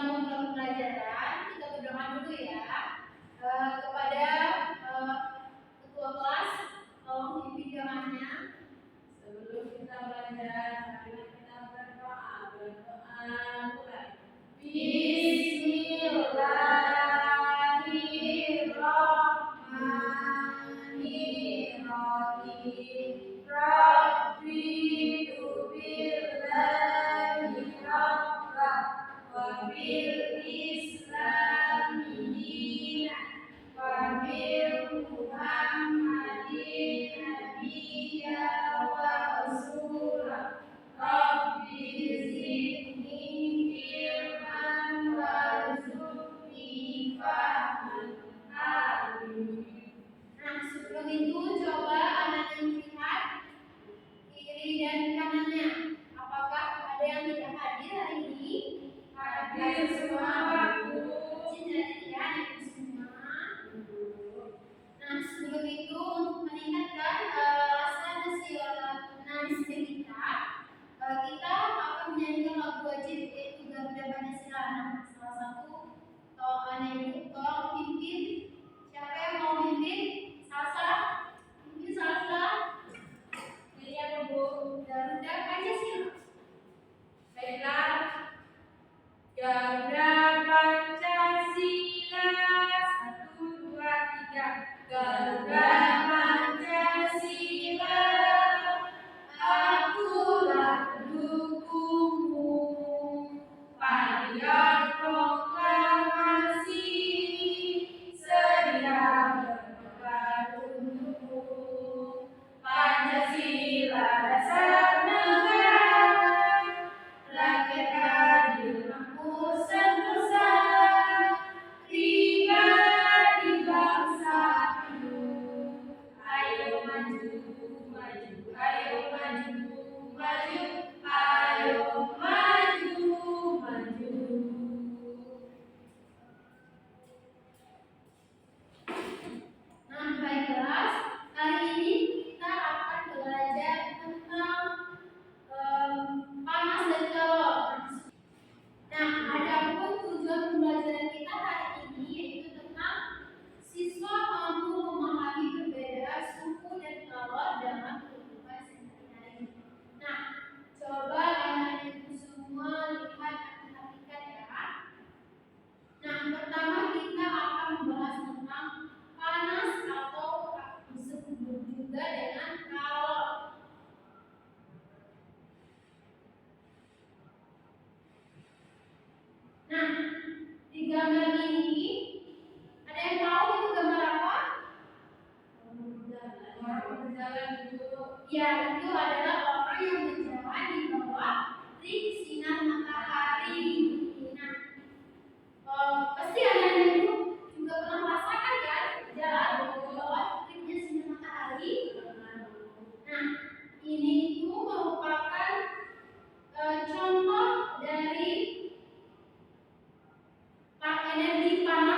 memulai pelajaran, kita berdoa dulu ya. Kepada ketua kelas, tolong pimpin doanya. Sebelum kita belajar, marilah kita berdoa. Mulai. Bismillahirrahmanirrahim. Raditu billahi rabbah wa bil islami dinan wa bil Muhammadin nabiyya wa rasulah. Rabbi zidni ilman warzuqni fahman. Amin. Nah, sebelum itu coba anak-anak lihat kiri dan kanannya. Apakah ada yang tidak hadir hari ini? Hadir semua, Pak. Jadi ya, hadir semua. Nah, sebelum itu untuk meningkatkan rasa nasionalisme kita akan menyanyikan lagu wajib yaitu Garuda Pancasila. Nah, salah satu anak ibu tolong pimpin. Siapa yang mau pimpin? Salsa. Pimpin salsa. Iya, Bu. Garuda Pancasila. Baiklah. Garuda Pancasila. 1, 2, 3. Garuda Pancasila. Akulah pendukungmu. Patriot proklamasi. Sedia berkorban untukmu. Pancasila dasar negara. Rakyat adil makmur sentosa. Pribadi bangsa penuh. Ayo maju, maju, ayo maju, maju, ayo maju, maju. Nah, baiklah, hari ini kita akan belajar tentang panas dan calon. Nah, adapun tujuan pembelajaran kita hari ini yaitu tentang siswa mampu memahami perbedaan suku dan calon dalam kehidupan sehari-hari. Nah, coba anak ibu semua lihat dan perhatikan ya. Nah, pertama kita akan membahas tentang panas atau disebut juga dengan calon. Nah, di gambar ini ada yang tahu itu gambar apa? Ya, itu adalah orang yang berjalan di bawah terik sinar matahari. Nah, pasti anak-anak itu juga pernah merasakan kan jalan di bawah teriknya sinar matahari. Nah, ini itu merupakan contoh dari energi panas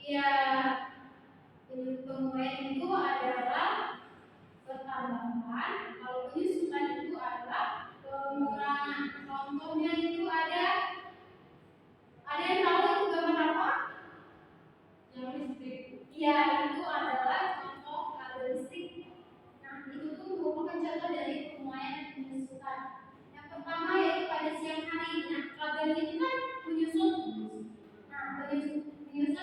Ya, penyusutan itu adalah pertambahan, kalau penyusutan itu adalah pengurangan. Contohnya itu ada yang tahu itu gambar apa? Yang listrik. Ya, itu adalah contoh kabel listrik. Nah, itu tuh merupakan contoh dari pemuaian dan penyusutan. Yang pertama yaitu pada siang hari. Nah, kabel itu kan menyusut. Nah, penyusut itu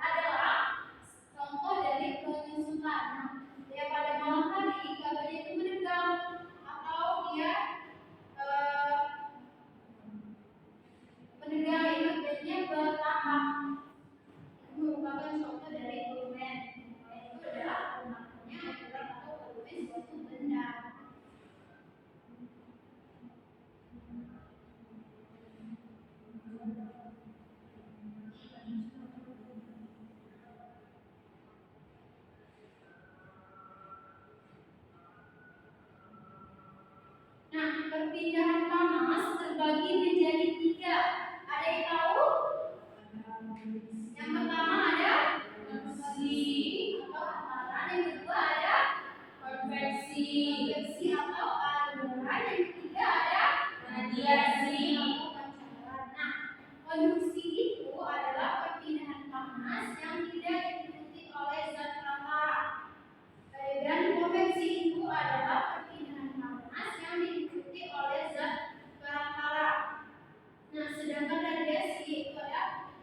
adalah contoh dari penyusutan. Nah, dia pada malam hari kabelnya itu menegam atau dia menegam itu biasanya bertahap. Itu merupakan contoh dari volumen. Itu adalah pemaknanya adalah atau volumen suatu benda. Nah, perpindahan panas terbagi menjadi 3. Ada yang tahu? Yang pertama ada konveksi atau hantaran, yang kedua ada konveksi atau aliran, yang ketiga ada radiasi atau pancaran. Nah, konduksi itu adalah perpindahan panas yang tidak diikuti oleh zat perantara. Dan konveksi itu adalah perpindahan panas yang diikuti oleh zat perantara. Nah, sedangkan radiasi itu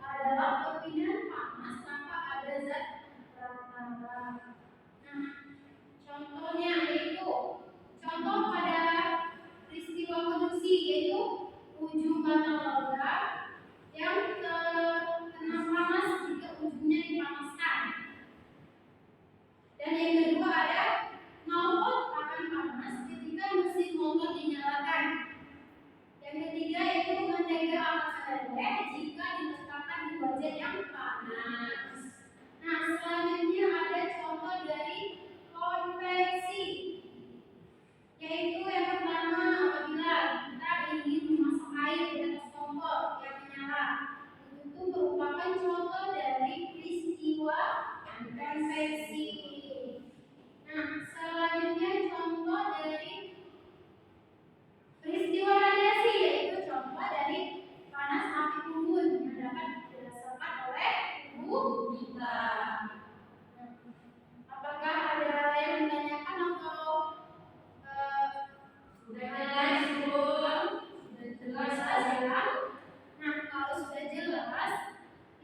adalah perpindahan panas tanpa ada zat perantara. Nah, contohnya yaitu contoh pada peristiwa konduksi yaitu ujung batang logam yang terkena panas jika ujungnya dipanaskan. Dan yang kedua ada knalpot akan panas ketika mesin motor dinyalakan. Yang ketiga yaitu mentega akan meleleh jika diletakkan di wajan yang panas. Nah, selanjutnya ada contoh dari konveksi, yaitu yang pertama apabila kita ingin memasak air di atas kompor yang menyala. Itu merupakan contoh dari peristiwa konveksi. Nah, selanjutnya contoh dari peristiwa radiasi, yaitu contoh dari panas api unggun yang dapat dirasakan oleh tubuh kita. Apakah ada yang ditanyakan atau sudah jelas? Sudah jelas saja. Nah, kalau sudah jelas,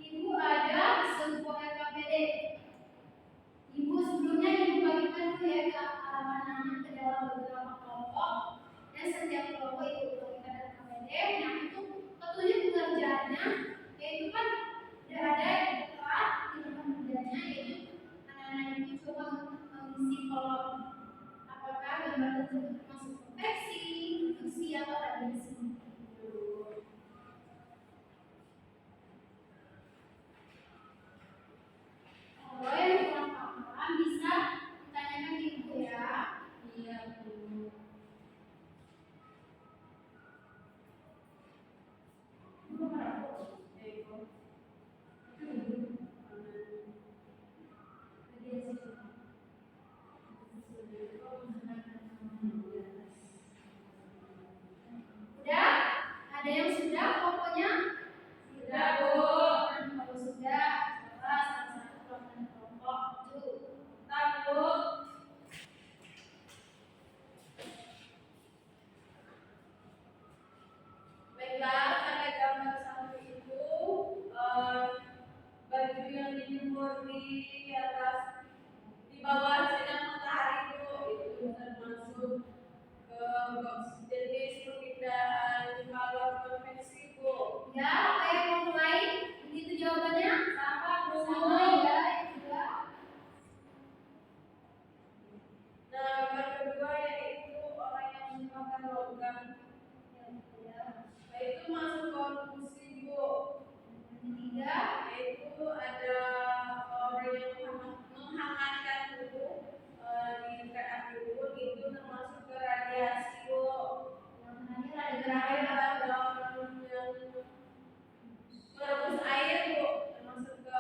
Ibu ada sebuah LKPD. Ibu sebelumnya Ibu bagikan dulu ya ke anak-anak ke dalam beberapa kelompok, dan setiap kelompok Ibu bagikan LKPD. Nah, itu petunjuk pengerjaannya, yaitu kan sudah ada telah di tempat kerjanya, yaitu anak-anak itu coba mengisi kolom. Apakah gambar tersebut termasuk konveksi, induksi, atau radiasi? Kalau yang kurang paham bisa ditanyakan Ibu ya. Iya, Bu. Udah? Ada yang sudah pokoknya? Sudah, Bu. Kalau sudah, coba satu-satu kelompok kelompok. Bu. Baiklah, pada gambar satu itu baju yang dijemur di atas, di bawah sinar matahari itu termasuk jenis perpindahan kalau konveksi, Bu. Ya, apa yang mau lain? Begitu jawabannya? Sama, Bu. Sama ya, juga. Nah, gambar kedua yaitu orang yang menggunakan logam. Itu masuk konduksi, Bu. Ketiga yaitu ada orang yang menghangatkan tubuh di dekat api unggun, itu termasuk ke radiasi, Bu. Yang terakhir ada orang yang merebus air, Bu, termasuk ke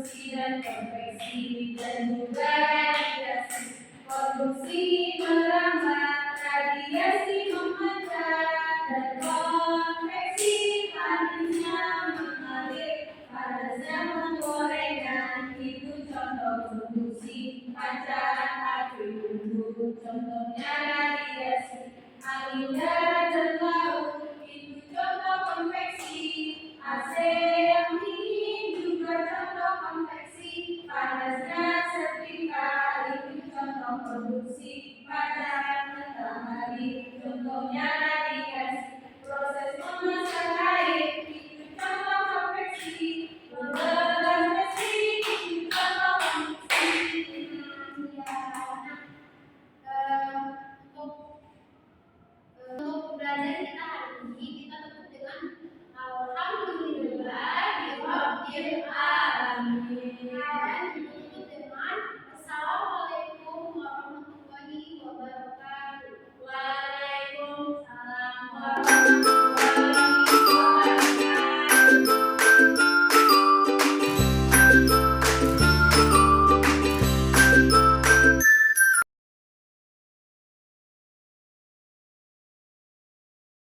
diskusi dan